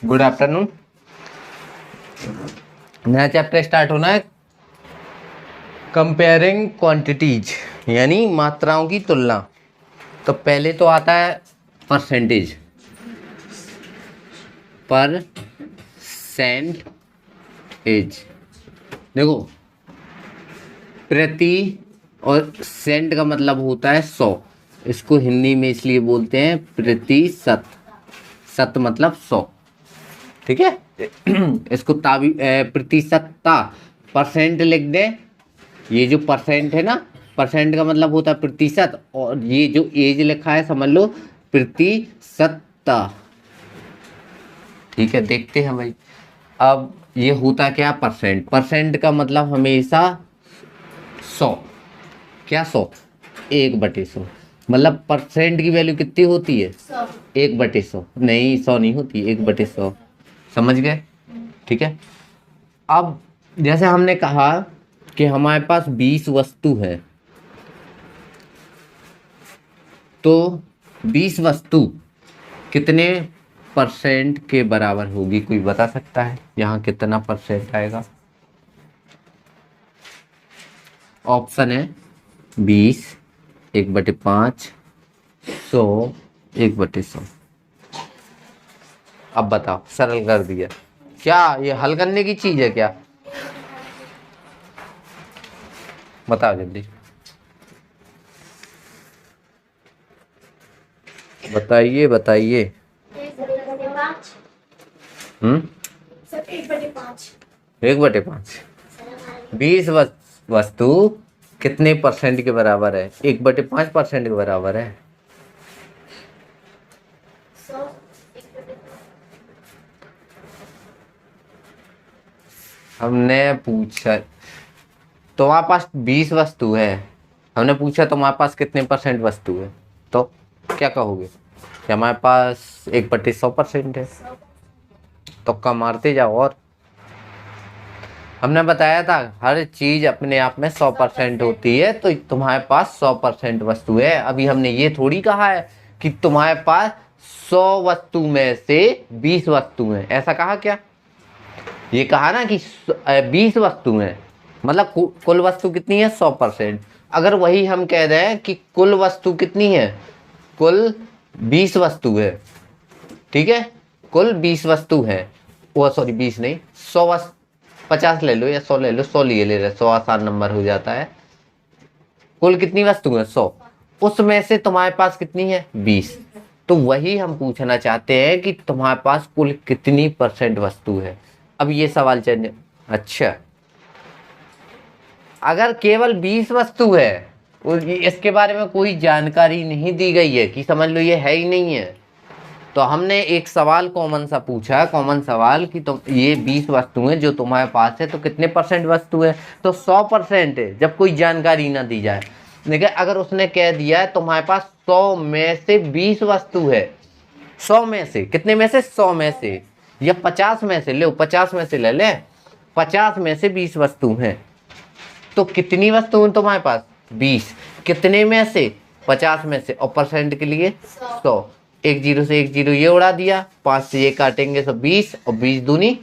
Good afternoon. नया chapter start होना है, कंपेयरिंग क्वांटिटीज यानी मात्राओं की तुलना। तो पहले तो आता है परसेंटेज, परसेंटेज। देखो प्रति और सेंट का मतलब होता है 100। इसको हिंदी में इसलिए बोलते हैं प्रतिशत। शत मतलब 100, ठीक है। इसको प्रतिशतता परसेंट लिख दें। ये जो परसेंट है ना, परसेंट का मतलब होता है प्रतिशत, और ये जो एज लिखा है समझ लो प्रतिशतता, ठीक है। देखते हैं भाई, अब ये होता क्या परसेंट। परसेंट का मतलब हमेशा 100। क्या 100? 1/100। मतलब परसेंट की वैल्यू कितनी होती है? 1/100। नहीं 100 नहीं होती, 1/100। समझ गए? ठीक है। अब जैसे हमने कहा कि हमारे पास 20 वस्तु है, तो 20 वस्तु कितने परसेंट के बराबर होगी? कोई बता सकता है यहाँ कितना परसेंट आएगा? ऑप्शन है 20, 1/5, 100, 1/100। अब बताओ, सरल कर दिया क्या? ये हल करने की चीज है क्या? बताओ जल्दी, बताइए बताइए। 1/5। 20 वस्तु कितने परसेंट के बराबर है? 1/5% के बराबर है। हमने पूछा तुम्हारे पास 20 वस्तु है, हमने पूछा तुम्हारे पास कितने परसेंट वस्तु है, तो क्या कहोगे? कि हमारे पास 1/100% है। तो कम मारते जाओ। और हमने बताया था हर चीज अपने आप में 100% होती है, तो तुम्हारे पास 100% वस्तु है। अभी हमने ये थोड़ी कहा है कि तुम्हारे पास 100 वस्तु में से 20 वस्तु हैं, ऐसा कहा क्या? ये कहा ना कि 20 वस्तु हैं, मतलब कुल वस्तु कितनी है? 100%। अगर वही हम कह रहे हैं कि कुल वस्तु कितनी है, कुल 20 वस्तु है, ठीक है, कुल 20 वस्तु है, वो सॉरी 20 नहीं 100 वस्तु, 50 ले लो या 100 ले लो, 100 लिए ले रहे, 100 आसान नंबर हो जाता है। कुल कितनी वस्तु है? 100। उसमें से तुम्हारे पास कितनी है? 20। तो वही हम पूछना चाहते हैं कि तुम्हारे पास कुल कितनी परसेंट वस्तु है। अब ये सवाल चलिए, अच्छा अगर केवल 20 वस्तु है, इसके बारे में कोई जानकारी नहीं दी गई है कि समझ लो ये है ही नहीं है, तो हमने एक सवाल कॉमन सा पूछा, कॉमन सवाल कि तुम ये 20 वस्तुएं जो तुम्हारे पास है, तो कितने परसेंट वस्तु है? तो 100% है, जब कोई जानकारी ना दी जाए। लेकिन अगर उसने कह दिया है तुम्हारे पास 100 में से 20 वस्तु है, 100 में से, कितने में से? 100 में से, या 50 में से, ले 50 में से ले ले, 50 में से 20 वस्तु हैं, तो कितनी वस्तु है तुम्हारे पास? 20। कितने में से? 50 में से। और परसेंट के लिए 100। एक जीरो से एक जीरो ये उड़ा दिया, 5 से ये काटेंगे तो 20, और 20 दूनी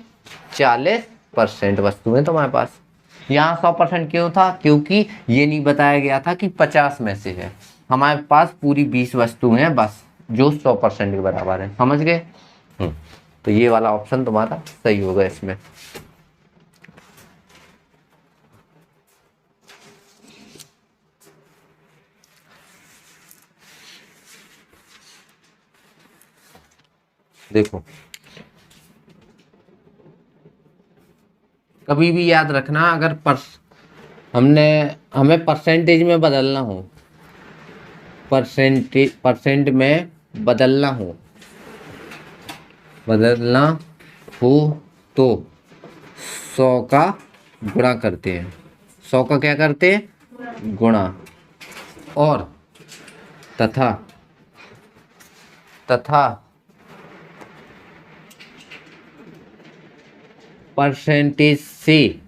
40% वस्तुएं तुम्हारे पास। यहाँ 100% क्यों था? क्योंकि ये नहीं बताया गया था कि 50 में से है। हमारे पास पूरी 20 वस्तुएं हैं बस, जो 100% के बराबर है। समझ गए? तो ये वाला ऑप्शन तुम्हारा सही होगा इसमें। देखो कभी भी याद रखना, अगर हमें परसेंटेज में बदलना हो, परसेंट में बदलना हो तो 100 का गुणा करते हैं। 100 का क्या करते हैं? गुणा। और तथा परसेंटेज से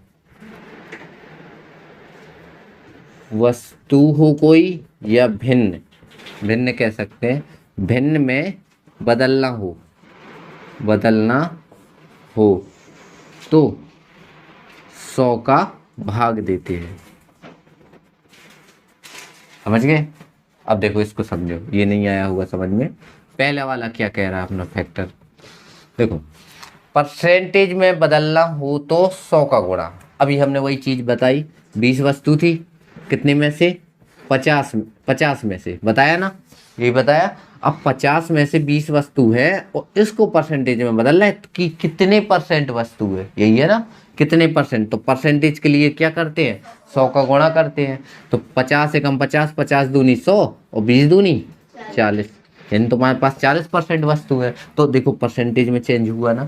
वस्तु हो कोई, या भिन्न कह सकते हैं, भिन्न में बदलना हो तो 100 का भाग देते हैं। समझ गए? अब देखो इसको समझो, ये नहीं आया होगा समझ में। पहला वाला क्या कह रहा है अपना फैक्टर, देखो परसेंटेज में बदलना हो तो 100 का गुणा। अभी हमने वही चीज बताई, 20 वस्तु थी, कितने में से 50 में से, बताया ना, यही बताया। अब 50 में से 20 वस्तु है और इसको परसेंटेज में बदलना है कि कितने परसेंट वस्तु है, यही है ना, कितने परसेंट। तो परसेंटेज के लिए क्या करते हैं, 100 का गुणा करते हैं। तो 50 एकम 50, 50 दूनी 100 और 20 दूनी 40, यानी तुम्हारे पास 40% वस्तु है। तो देखो परसेंटेज में चेंज हुआ ना।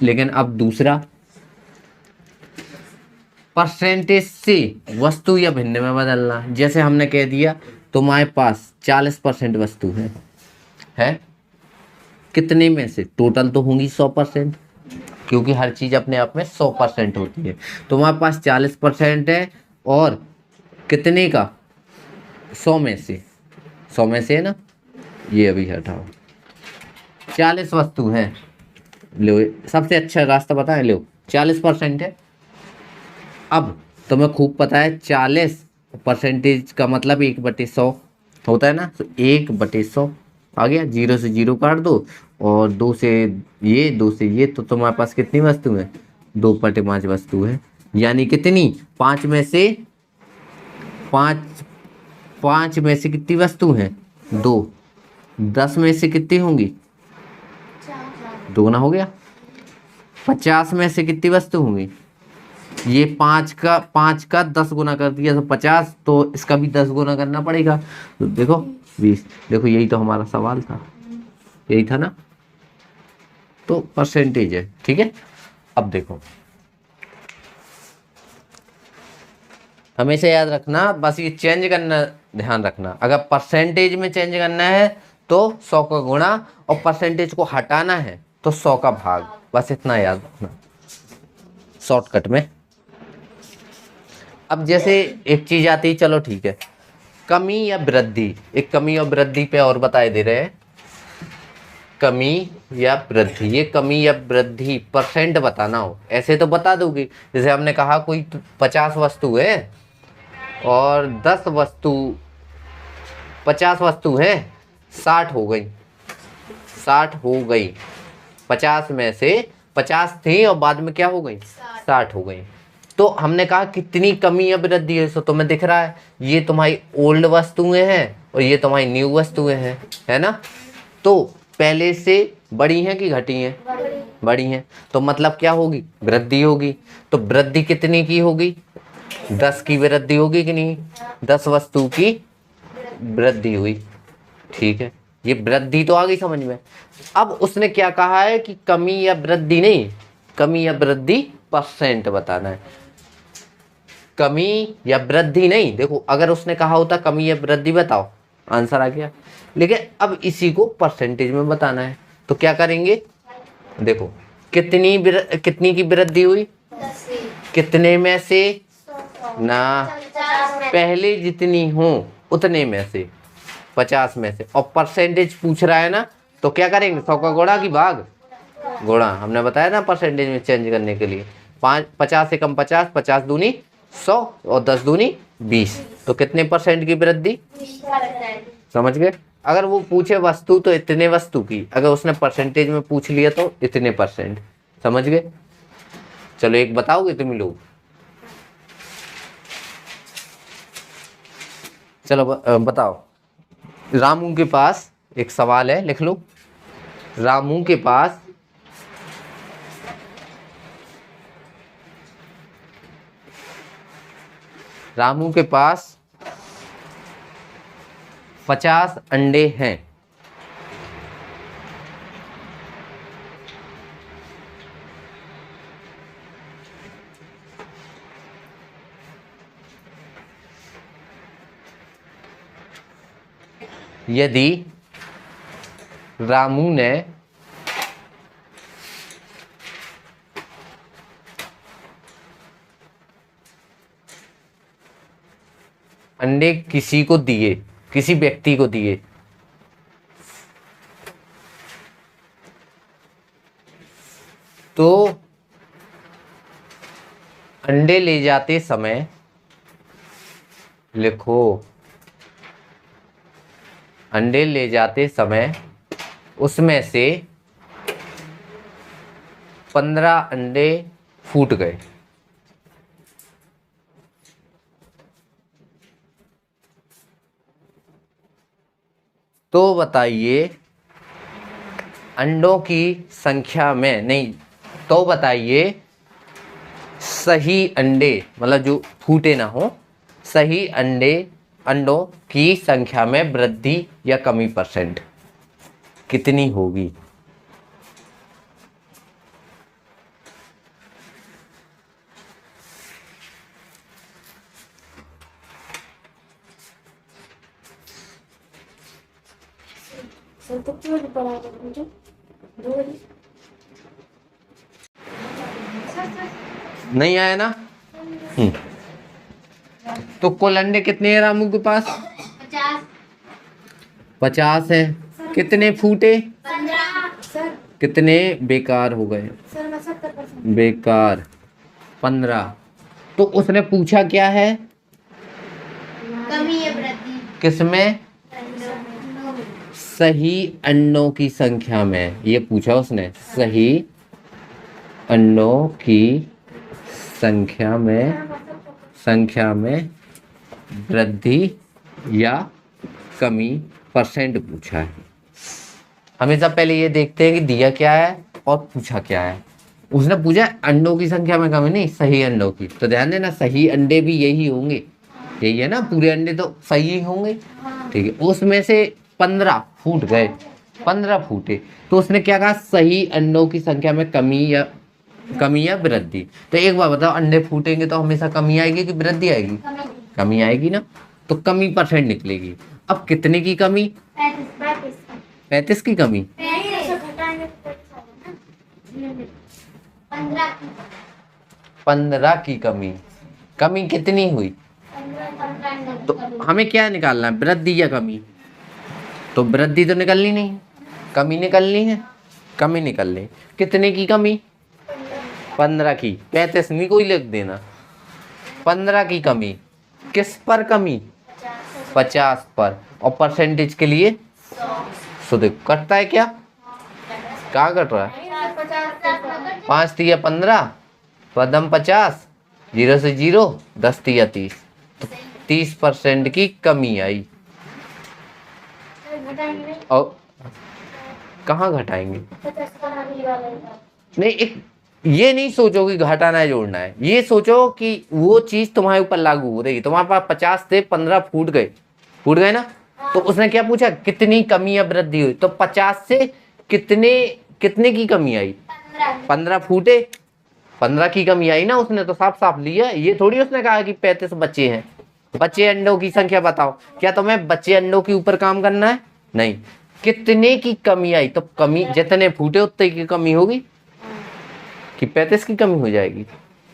लेकिन अब दूसरा, परसेंटेज से वस्तु या भिन्न में बदलना, जैसे हमने कह दिया तुम्हारे पास 40% वस्तु है कितने में से, टोटल तो होंगी 100%, क्योंकि हर चीज अपने आप में 100% होती है। तुम्हारे पास 40% है और कितने का, 100 में से, 100 में से है ना, ये अभी हटाओ, 40 वस्तु है। लो सबसे अच्छा रास्ता बताएं, लो 40% है। अब तुम्हें खूब पता है 40 परसेंटेज का मतलब 1/100 होता है ना, तो 1/100 आ गया, 0 से 0 काट दो और 2 से ये, 2 से ये, तो तुम्हारे पास कितनी वस्तु है, 2/5 वस्तु है। यानी कितनी, 5 में से 5, 5 में से कितनी वस्तु है, 2, 10 में से कितनी होंगी, 2 ना हो गया। 50 में से कितनी वस्तु होंगी, ये 5 का 10 गुना कर दिया तो 50, तो इसका भी 10 गुना करना पड़ेगा। तो देखो 20, देखो यही तो हमारा सवाल था, यही था ना। तो परसेंटेज है, ठीक है। अब देखो हमेशा याद रखना, बस ये चेंज करना ध्यान रखना, अगर परसेंटेज में चेंज करना है तो 100 का गुणा और परसेंटेज को हटाना है तो 100 का भाग, बस इतना याद रखना शॉर्टकट में। अब जैसे एक चीज आती है, चलो ठीक है, कमी या वृद्धि, एक कमी और वृद्धि पे और बताए दे रहे हैं, कमी या वृद्धि। ये कमी या वृद्धि परसेंट बताना हो ऐसे तो बता दोगे, जैसे हमने कहा कोई 50 वस्तु है और 10 वस्तु, 50 वस्तु है, 60 हो गई, 60 हो गई, 50 में से 50 थी और बाद में क्या हो गई, 60 हो गई। तो हमने कहा कितनी कमी या वृद्धि है, सो तुम्हें दिख रहा है ये तुम्हारी ओल्ड वस्तुएं हैं और ये तुम्हारी न्यू वस्तुएं हैं, है ना। तो पहले से बड़ी हैं कि घटी हैं, बड़ी हैं, तो मतलब क्या होगी, वृद्धि होगी। तो वृद्धि कितनी की होगी, 10 की वृद्धि होगी कि नहीं, 10 वस्तु की वृद्धि हुई, ठीक है। ये वृद्धि तो आ गई समझ में। अब उसने क्या कहा है कि कमी या वृद्धि नहीं, कमी या वृद्धि परसेंट बताना है, कमी या वृद्धि नहीं। देखो अगर उसने कहा होता कमी या वृद्धि बताओ, आंसर आ गया। लेकिन अब इसी को परसेंटेज में बताना है तो क्या करेंगे, देखो कितनी की वृद्धि हुई, कितने में से ना, पहले जितनी हो उतने में से, 50 में से, और परसेंटेज पूछ रहा है ना, तो क्या करेंगे, 100 का गुणा की भाग, गुणा। हमने बताया ना परसेंटेज में चेंज करने के लिए, 50 से कम 50, 50 दूनी 100 और 10 दूनी 20, तो कितने परसेंट की वृद्धि, समझ गए। अगर वो पूछे वस्तु तो इतने वस्तु की, अगर उसने परसेंटेज में पूछ लिया तो इतने परसेंट, समझ गए। चलो एक बताओगे तुम लोग, चलो बताओ। रामू के पास एक सवाल है, लिख लो। रामू के पास रामू के पास 50 अंडे हैं, यदि रामू ने अंडे किसी को दिए, किसी व्यक्ति को दिए, अंडे ले जाते समय, लिखो, अंडे ले जाते समय उसमें से 15 अंडे फूट गए। तो बताइए अंडों की संख्या में, नहीं, तो बताइए सही अंडे, मतलब जो फूटे ना हो, सही अंडों की संख्या में वृद्धि या कमी परसेंट कितनी होगी? नहीं आया ना? तो कुल अंडे कितने हैं रामू के पास? 50 है। कितने फूटे? 15। कितने बेकार हो गए? बेकार 15। तो उसने पूछा क्या है? कमी या वृद्धि किसमें? सही अंडों की संख्या में, ये पूछा उसने, सही अंडों की संख्या में वृद्धि या कमी परसेंट पूछा है। हमेशा पहले ये देखते हैं कि दिया क्या है और पूछा क्या है। उसने पूछा अंडों की संख्या में कमी, नहीं, सही अंडों की। तो ध्यान देना, सही अंडे भी यही होंगे, यही है ना, पूरे अंडे तो सही ही होंगे। ठीक है, उसमें से 15 फूट गए, 15 फूटे, तो उसने क्या कहा? सही अंडों की संख्या में कमी या वृद्धि। तो एक बार बताओ, अंडे फूटेंगे तो हमेशा कमी आएगी कि वृद्धि आएगी? कमी आएगी ना, तो कमी परसेंट निकलेगी। अब कितने की कमी? 35 की कमी। 15 की कमी। कमी कितनी हुई? तो हमें क्या निकालना है, वृद्धि या कमी? तो वृद्धि तो निकलनी नहीं, कमी निकलनी है। कमी निकलनी, कितने की कमी? 15 की। 35 नहीं कोई लिख देना, 15 की कमी। किस पर कमी? 50 पर। और परसेंटेज के लिए 100। देखो कटता है क्या? कहाँ कट रहा है? 5 तिया 15, पदम 50, 0 से 0, 10 तिया 30, तो 30% की कमी आई। और कहाँ घटाएंगे? नहीं, एक ये नहीं सोचो कि घटाना है जोड़ना है, ये सोचो कि वो चीज तुम्हारे ऊपर लागू हो रही है। तुम्हारे पास 50 थे, 15 फूट गए ना। तो उसने क्या पूछा? कितनी कमी या वृद्धि हुई? तो 50 से कितने की कमी आई? 15 फूटे, 15 की कमी आई ना। उसने तो साफ साफ लिया, ये थोड़ी उसने कहा कि 35 बच्चे हैं। बच्चे अंडों की संख्या बताओ। क्या तुम्हें बच्चे अंडों के ऊपर काम करना है? नहीं, कितने की कमी आई? तो कमी जितने फूटे उतने की कमी होगी कि 35 की कमी हो जाएगी?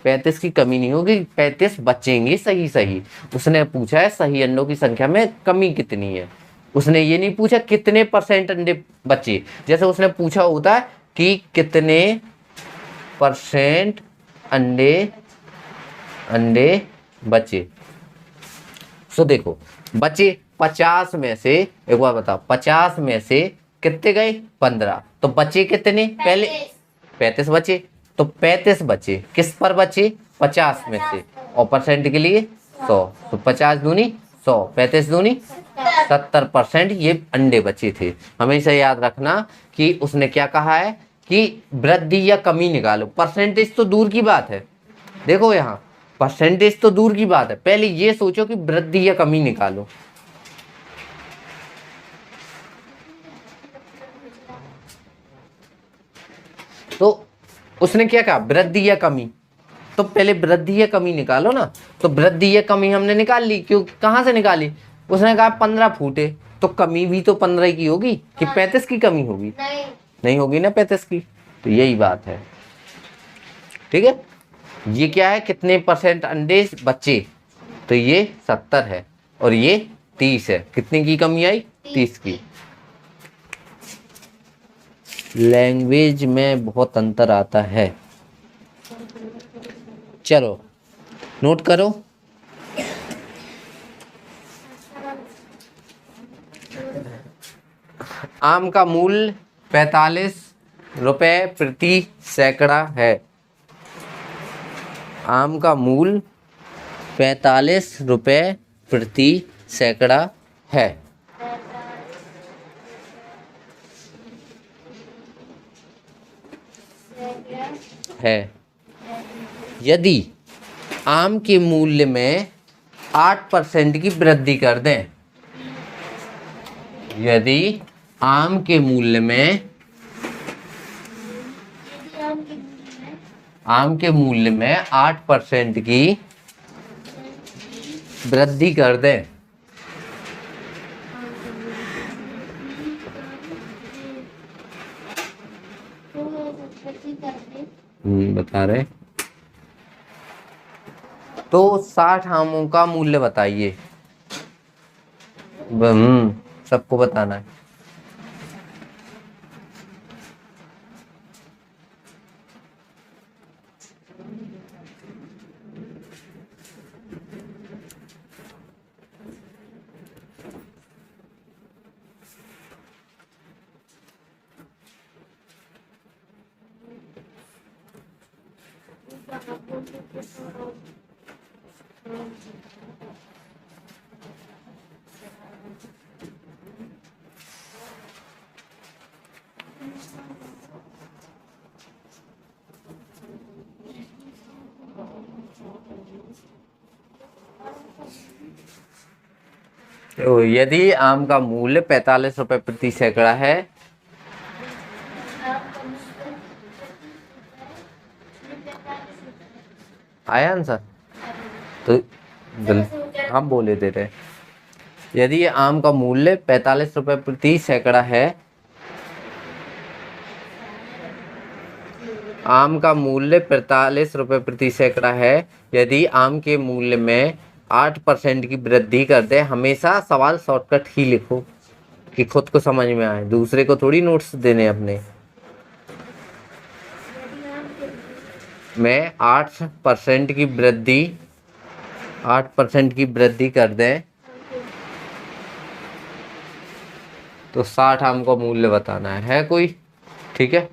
35 की कमी नहीं होगी, 35 बचेंगे सही। उसने पूछा है सही अंडों की संख्या में कमी कितनी है। उसने ये नहीं पूछा कितने परसेंट अंडे बचे, जैसे उसने पूछा होता है कि कितने परसेंट अंडे बचे। सो देखो, बचे 50 में से, एक बार बताओ, 50 में से कितने गए? 15। तो बचे कितने? पहले 35 बचे, तो 35 बचे किस पर बचे? 50 में से, और परसेंट के लिए 100। तो 50 दूनी 100, 35 दूनी 70% ये अंडे बचे थे। हमेशा याद रखना कि उसने क्या कहा है कि वृद्धि या कमी निकालो। परसेंटेज तो दूर की बात है, देखो यहाँ परसेंटेज तो दूर की बात है, पहले ये सोचो कि वृद्धि या कमी निकालो। तो उसने क्या कहा? वृद्धि या कमी। तो पहले वृद्धि या कमी निकालो ना। तो वृद्धि या कमी हमने निकाल ली, क्यों? कहां से निकाली? उसने कहा 15 फूटे, तो कमी भी तो 15 की होगी कि 35 की कमी होगी? नहीं होगी ना 35 की। तो यही बात है, ठीक है। ये क्या है? कितने परसेंट अंडे बचे? तो ये 70 है और ये 30 है। कितने की कमी आई? 30 की। लैंग्वेज में बहुत अंतर आता है। चलो नोट करो। आम का मूल्य 45 रुपए प्रति सैकड़ा है। आम का मूल्य 45 रुपए प्रति सैकड़ा है। यदि आम के मूल्य में 8% की वृद्धि कर दें, यदि आम के मूल्य में 8% की वृद्धि कर दें, बता रहे, तो 60 आमों का मूल्य बताइए। सबको बताना है। तो यदि आम का मूल्य 45 रुपए प्रति सैकड़ा है, आया आंसर? तो हम बोले दे रहे, यदि आम का मूल्य 45 रुपए प्रति सैकड़ा है, आम का मूल्य 45 रुपए प्रति सैकड़ा है, यदि आम के मूल्य में 8% की वृद्धि कर दे। हमेशा सवाल शॉर्टकट ही लिखो कि खुद को समझ में आए, दूसरे को थोड़ी नोट्स देने अपने। में 8% की वृद्धि कर दें तो 60 आम का मूल्य बताना है कोई? ठीक है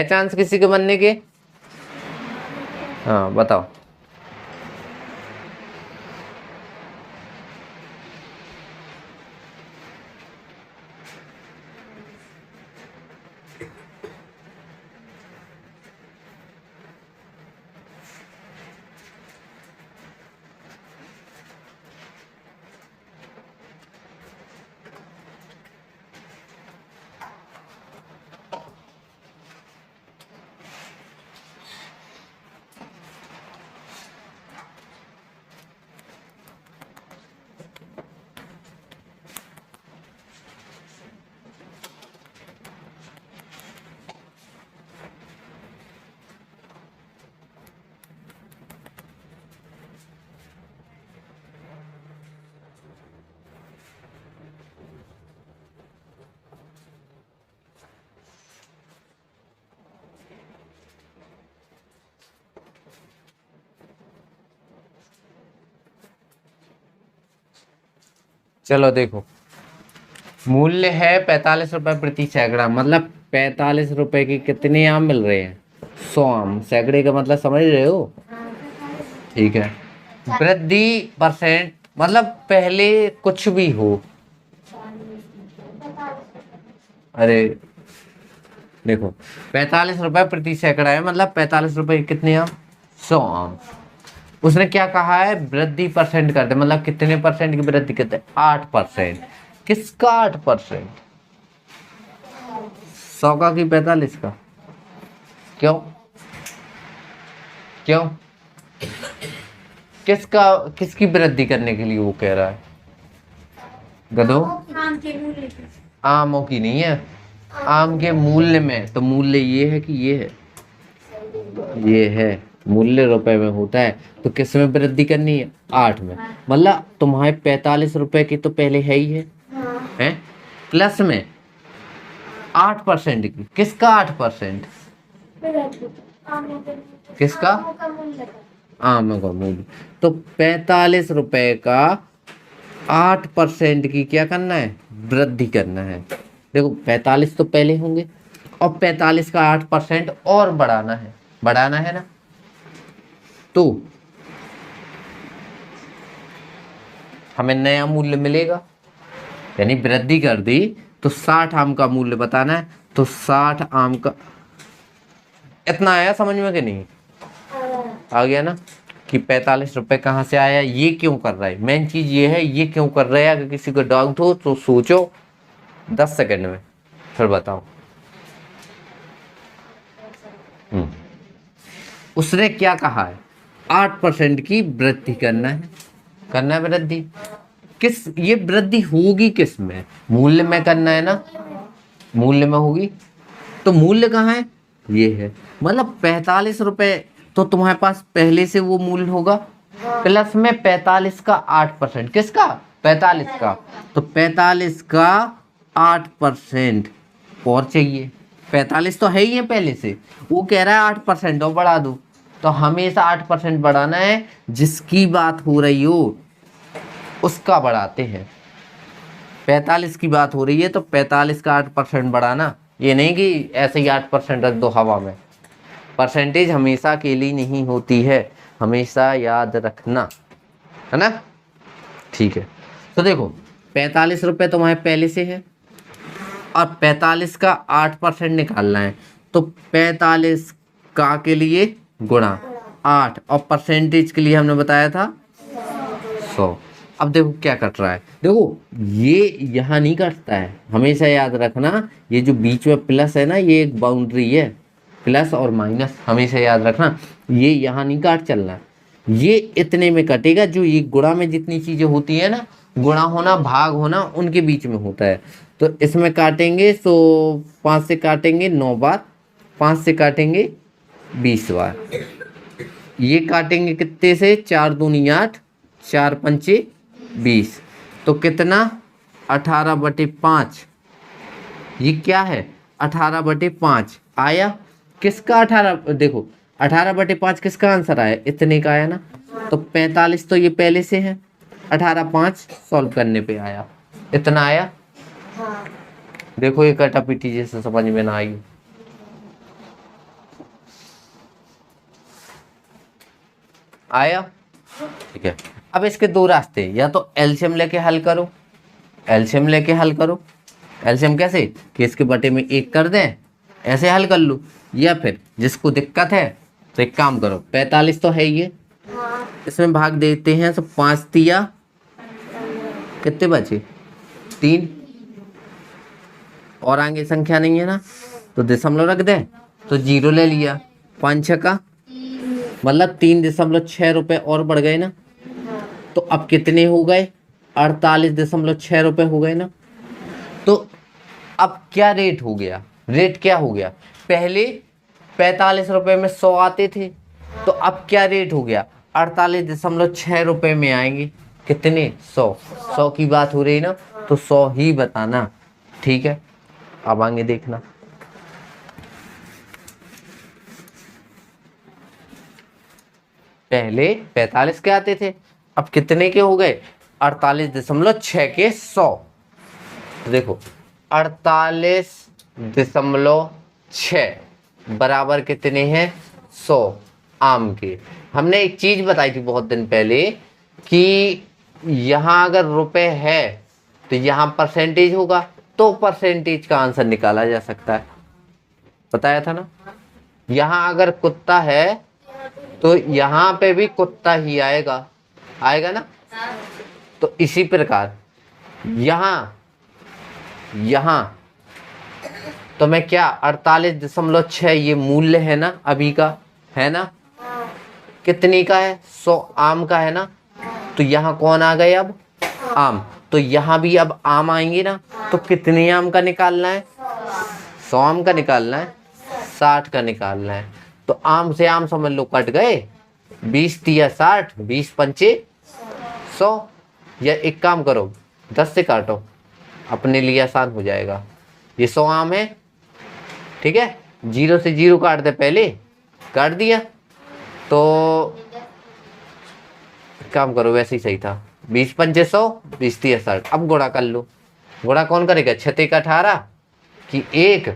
चांस किसी के बनने के? हाँ बताओ। चलो देखो, मूल्य है 45 रुपए प्रति सैकड़ा, मतलब 45 रुपए के कितने आम मिल रहे हैं? 100 आम। सैकड़े का मतलब समझ रहे हो? ठीक है। वृद्धि परसेंट मतलब पहले कुछ भी हो, अरे देखो 45 रुपए प्रति सैकड़ा है, मतलब 45 रुपए कितने आम? 100 आम। उसने क्या कहा है? वृद्धि परसेंट कर दे, मतलब कितने परसेंट की वृद्धि करते हैं? 8%। किसका 8%? 100 का कि 45 का? क्यों क्यों किसकी वृद्धि करने के लिए वो कह रहा है? गधो, आमों की नहीं है, आम के मूल्य में। तो मूल्य ये है कि ये है मूल्य रुपए में होता है, तो किस में वृद्धि करनी है? 8 में। मतलब तुम्हारे 45 रुपए की तो पहले है ही है प्लस में 8% की। किसका 8%? किसका? आम का मूल्य। तो 45 रुपए का 8% की क्या करना है, वृद्धि करना है। देखो 45 तो पहले होंगे और 45 का 8% और बढ़ाना है ना। तो हमें नया मूल्य मिलेगा, यानी वृद्धि कर दी तो 60 आम का मूल्य बताना है। तो 60 आम का इतना आया समझ में कि नहीं आ गया ना, कि 45 रुपए कहाँ से आया, ये क्यों कर रहा है, मेन चीज ये है, ये क्यों कर रहा है। अगर किसी को डाउट हो तो सोचो 10 सेकंड में, फिर बताओ। उसने क्या कहा है, 8% की वृद्धि करना है वृद्धि। किस, ये वृद्धि होगी किस में, मूल्य में करना है ना, मूल्य में होगी। तो मूल्य कहाँ है, ये है, मतलब 45 रुपए तो तुम्हारे पास पहले से वो मूल्य होगा, प्लस में 45 का 8%, किसका, 45 का। तो 45 का 8% और चाहिए, 45 तो है ही है पहले से, वो कह रहा है 8% और बढ़ा दो। तो हमेशा 8% बढ़ाना है, जिसकी बात हो रही हो उसका बढ़ाते हैं। 45 की बात हो रही है तो 45 का 8% बढ़ाना, ये नहीं कि ऐसे ही 8% रख दो हवा में। परसेंटेज हमेशा के लिए नहीं होती है, हमेशा याद रखना, है ना। ठीक है, तो देखो 45 रुपये तुम्हारे पहले से है और 45 का 8% निकालना है। तो 45 का के लिए गुणा 8 और परसेंटेज के लिए हमने बताया था 100। अब देखो क्या कट रहा है, देखो ये यहाँ नहीं कटता है, हमेशा याद रखना। ये जो बीच में प्लस है ना, ये एक बाउंड्री है, प्लस और माइनस हमेशा याद रखना, ये यहाँ नहीं काट चलना, ये इतने में कटेगा। जो ये गुणा में जितनी चीजें होती है ना, गुणा होना भाग होना उनके बीच में होता है। तो इसमें काटेंगे तो 5 से काटेंगे 9 बार, 5 से काटेंगे 20 बार, ये काटेंगे कितने से, 4 दूनी 8, 4 पंचे 20, तो कितना 18/5। ये क्या है 18/5 आया, किसका 18, देखो 18/5 किसका आंसर आया, इतने का आया ना। तो 45 तो ये पहले से है, 18/5 सॉल्व करने पे आया, इतना आया। देखो ये कटापीटी जैसे समझ में ना आई, आया। ठीक है, अब इसके दो रास्ते, या तो एलसीएम लेके हल करो, एलसीएम लेके हल करो। एलसीएम कैसे, कि इसके बटे में 1 कर दें, ऐसे हल कर लो। या फिर जिसको दिक्कत है तो एक काम करो, 45 तो है ये, इसमें भाग देते हैं। तो 5 तिया कितने बचे, 3, और आगे संख्या नहीं है ना, तो दशमलव रख दें, तो 0 ले लिया। 5 छक्का मतलब 3.6 रुपए और बढ़ गए ना। तो अब कितने हो गए, 48.6 रुपए हो गए ना। तो अब क्या रेट हो गया, रेट क्या हो गया, पहले 45 रुपए में 100 आते थे, तो अब क्या रेट हो गया, 48.6 रुपए में आएंगे, कितने, 100 की बात हो रही ना, तो 100 ही बताना। ठीक है, अब आगे देखना, पहले 45 के आते थे, अब कितने के हो गए, 48.6 के 100। देखो 48.6 बराबर कितने हैं, 100 आम के। हमने एक चीज बताई थी बहुत दिन पहले कि यहाँ अगर रुपए है तो यहाँ परसेंटेज होगा, तो परसेंटेज का आंसर निकाला जा सकता है, बताया था ना। यहाँ अगर कुत्ता है तो यहाँ पे भी कुत्ता ही आएगा, आएगा ना। तो इसी प्रकार यहाँ तो मैं क्या 48.6 ये मूल्य है ना अभी का, है ना, कितनी का है, 100 आम का है ना। तो यहाँ कौन आ गए, अब आम, तो यहाँ भी अब आम आएंगे ना। तो कितने आम का निकालना है, 100 आम का निकालना है, 60 का निकालना है। तो आम से आम समझ लो कट गए, 20 तिया 60, 20 पंचे 100। या एक काम करो 10 से काटो, अपने लिए आसान हो जाएगा। ये 100 आम है, ठीक है, 0 से 0 काट दे, पहले काट दिया तो काम करो, वैसे ही सही था। 20 पंचे 100, 20 तिया 60। अब गुणा कर लो। गुणा कौन करेगा? 6 तिया 18 कि 1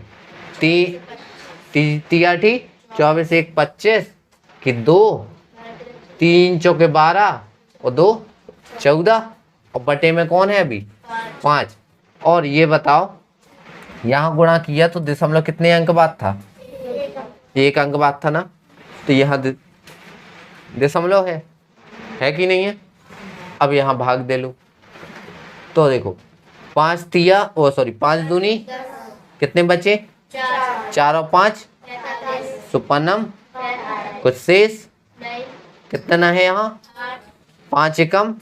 तिया 24 1 25 कि 2 3 चौके 12 और 2 14 और बटे में कौन है अभी? 5। और ये बताओ यहाँ गुणा किया तो दशमलव कितने अंक बाद था? 1 अंक बाद था ना। तो यहाँ दशमलव है कि नहीं है? अब यहाँ भाग दे लो तो देखो 5 दूनी कितने बचे? 4 और 5 सुपनम, कुछ शेष कितना है यहाँ? 5 एकम,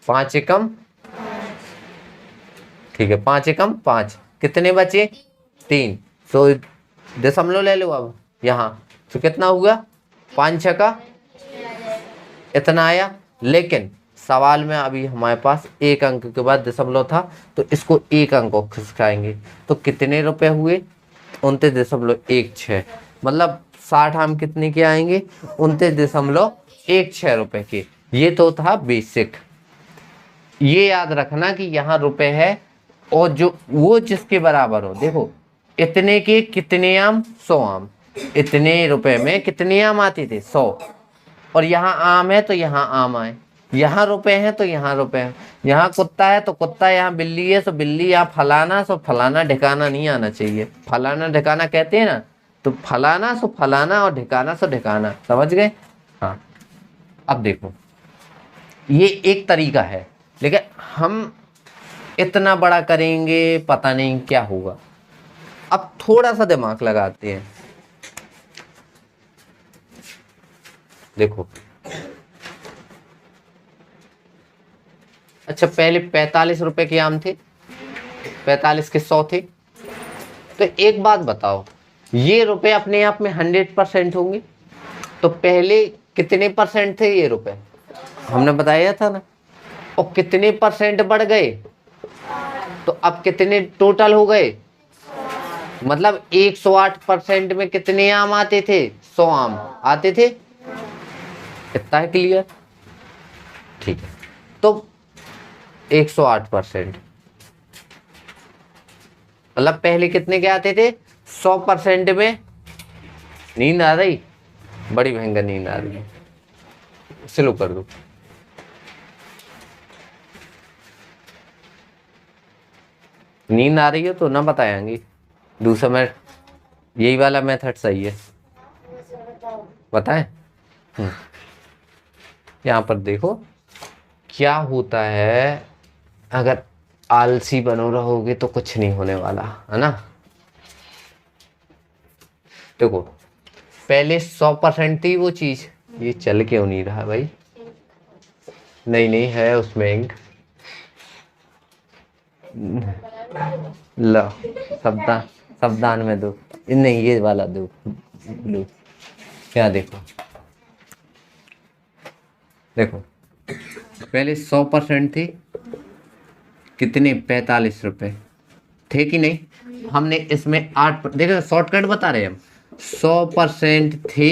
5 एकम, ठीक है 5 एकम 5, कितने बचे? 3। तो दशमलव ले लो अब यहाँ, तो कितना हुआ? 5 छक्का इतना आया। लेकिन सवाल में अभी हमारे पास 1 अंक के बाद दशमलव था, तो इसको 1 अंक को खिसकाएंगे तो कितने रुपए हुए? 29.16। मतलब 60 आम कितने के आएंगे? 29.16 रुपए के। ये तो था बेसिक। ये याद रखना कि यहाँ रुपए है और जो वो जिसके बराबर हो। देखो इतने के कितने आम? 100 आम। इतने रुपए में कितने आम आते थे? 100। और यहाँ आम है तो यहाँ आम आए, यहाँ रुपए हैं तो यहाँ रुपए हैं, यहाँ कुत्ता है तो कुत्ता, यहाँ बिल्ली है तो बिल्ली, यहाँ फलाना सो फलाना, ठिकाना नहीं आना चाहिए। फलाना ठिकाना कहते हैं ना, तो फलाना सो फलाना और ठिकाना सो ठिकाना। समझ गए? हाँ। अब देखो ये एक तरीका है, लेकिन हम इतना बड़ा करेंगे पता नहीं क्या होगा। अब थोड़ा सा दिमाग लगाते हैं। देखो अच्छा पहले 45 रुपए के आम थे, 45 के 100 थे। तो एक बात बताओ, ये रुपए अपने आप में 100% होंगे? तो पहले कितने परसेंट थे ये रुपए? हमने बताया था ना। और कितने परसेंट बढ़ गए? तो अब कितने टोटल हो गए? मतलब 108% में कितने आम आते थे? 100 आम आते थे। इतना है क्लियर? ठीक है। तो 108% मतलब पहले कितने के आते थे? 100% में। नींद आ रही? बड़ी भयंकर नींद आ रही है, स्लो कर दो। नींद आ रही है तो ना बताएंगे। दूसरा मैं यही वाला मेथड सही है, बताएं? यहाँ पर देखो क्या होता है, अगर आलसी बनो रहोगे तो कुछ नहीं होने वाला है ना। देखो पहले 100% थी वो चीज, ये चल क्यों नहीं रहा भाई? नहीं है उसमें इंक। लो सावधान में दो, नहीं ये वाला दो ब्लू। क्या देखो पहले 100% थी, कितने? 45 रुपए थे कि नहीं? हमने इसमें 8, देखो शॉर्टकट बता रहे हैं हम। 100% थे,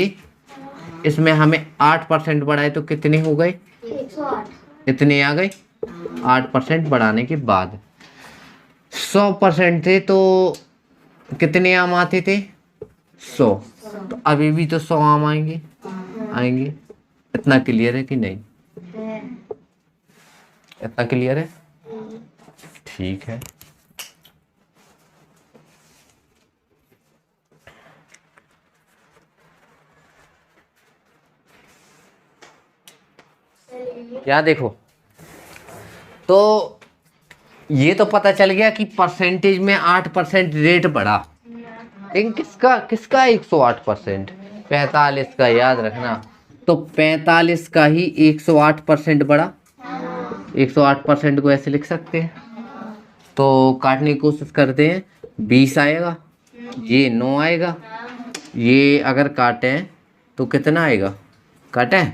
इसमें हमें 8% बढ़ाए तो कितने हो गए? 108। इतने आ गए 8% बढ़ाने के बाद। 100% थे तो कितने आम आते थे? 100। तो अभी भी तो 100 आम आएंगे। इतना क्लियर है कि नहीं? इतना क्लियर है? ठीक है। यहाँ देखो तो ये तो पता चल गया कि परसेंटेज में 8% रेट बढ़ा। लेकिन किसका 108%? 45 का, याद रखना। तो 45 का ही 108% बढ़ा। 108% को ऐसे लिख सकते हैं। तो काटने की कोशिश करते हैं। 20 आएगा, ये 9 आएगा, ये अगर काटें तो कितना आएगा? काटें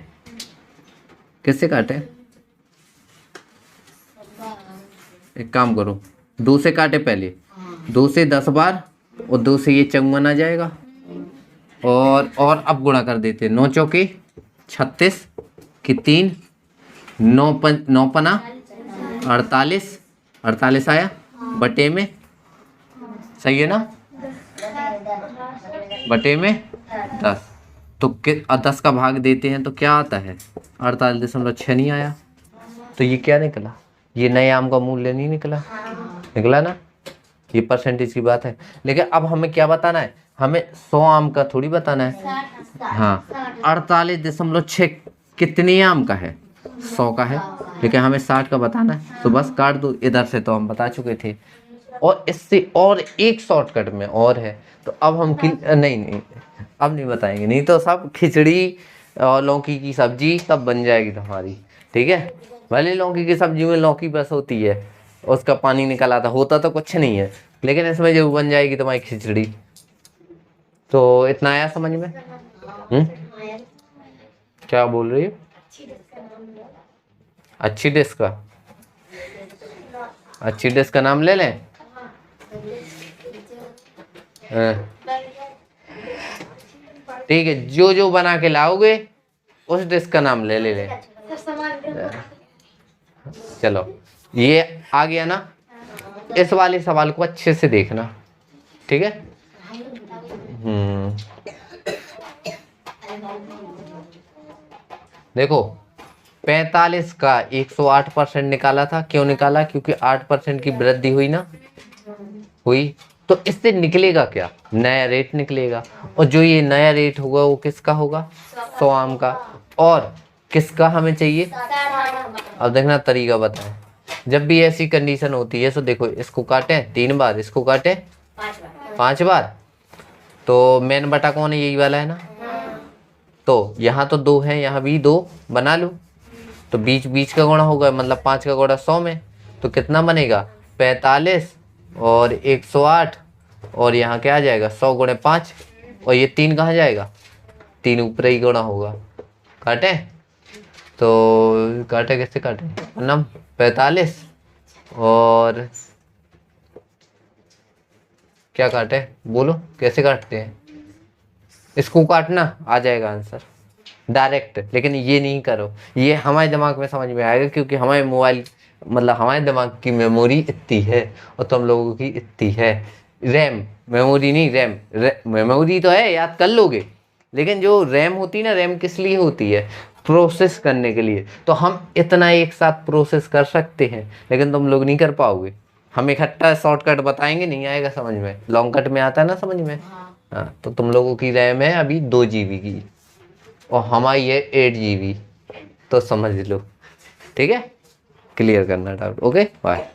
किससे काटें? एक काम करो, 2 से काटे पहले। 2 से 10 बार और 2 से ये 54 आ जाएगा। और अब गुणा कर देते। 9 चौके 36 कि 3 9 पना 48, 48 आया बटे में, सही है ना, बटे में 10। तो 10 का भाग देते हैं तो क्या आता है 48.6 नहीं आया। तो ये क्या निकला, ये नए आम का मूल्य नहीं निकला, निकला ना, ये परसेंटेज की बात है। लेकिन अब हमें क्या बताना है, हमें 100 आम का थोड़ी बताना है। हाँ 48.6 कितने आम का है, 100 का है, लेकिन हमें 60 का बताना है। तो बस काट दो, इधर से तो हम बता चुके थे। और इससे और एक शॉर्टकट में और है, तो अब हम नहीं अब नहीं बताएंगे, नहीं तो सब खिचड़ी और लौकी की सब्जी सब बन जाएगी तुम्हारी, ठीक है। भले लौकी की सब्जी में लौकी बस होती है, उसका पानी निकल आता, होता तो कुछ नहीं है, लेकिन इसमें जो बन जाएगी तुम्हारी खिचड़ी। तो इतना आया समझ में? क्या बोल रही हो? अच्छी डिश का, अच्छी डिश का नाम ले लें? ठीक है, जो जो बना के लाओगे उस डिश का नाम ले ले। चलो ये आ गया ना, इस वाले सवाल को अच्छे से देखना, ठीक है। देखो 45 का 108% निकाला था, क्यों निकाला, क्योंकि 8% की वृद्धि हुई ना, हुई। तो इससे निकलेगा क्या, नया रेट निकलेगा, और जो ये नया रेट होगा वो किसका होगा, 100 आम का। और किसका हमें चाहिए, अब देखना तरीका बताएं। जब भी ऐसी कंडीशन होती है तो देखो, इसको काटे 3 बार, इसको काटे 5 बार, तो मेन बटा कौन है, यही वाला है ना। तो यहाँ तो 2 है, यहाँ भी 2 बना लो, तो बीच बीच का गुणा होगा, मतलब 5 का गुणा 100 में, तो कितना बनेगा 45 और 108, और यहाँ क्या आ जाएगा 100 गुणे 5, और ये 3 कहाँ जाएगा, 3 ऊपर ही गुणा होगा। काटे तो काटे, कैसे काटे नम 45 और क्या काटे, बोलो कैसे काटते हैं, इसको काटना आ जाएगा आंसर डायरेक्ट। लेकिन ये नहीं करो, ये हमारे दिमाग में समझ में आएगा, क्योंकि हमारे मोबाइल मतलब हमारे दिमाग की मेमोरी इतनी है और तुम लोगों की इतनी है रैम, मेमोरी नहीं रैम, मेमोरी तो है, याद कर लोगे, लेकिन जो रैम होती है ना, रैम किस लिए होती है, प्रोसेस करने के लिए। तो हम इतना एक साथ प्रोसेस कर सकते हैं, लेकिन तुम लोग नहीं कर पाओगे। हम इकट्ठा शॉर्टकट बताएंगे, नहीं आएगा समझ में, लॉन्ग कट में आता है ना समझ में। हाँ तो तुम लोगों की रैम है अभी 2 GB की, और हमारी है 8 GB, तो समझ लो, ठीक है, क्लियर करना डाउट। Okay bye.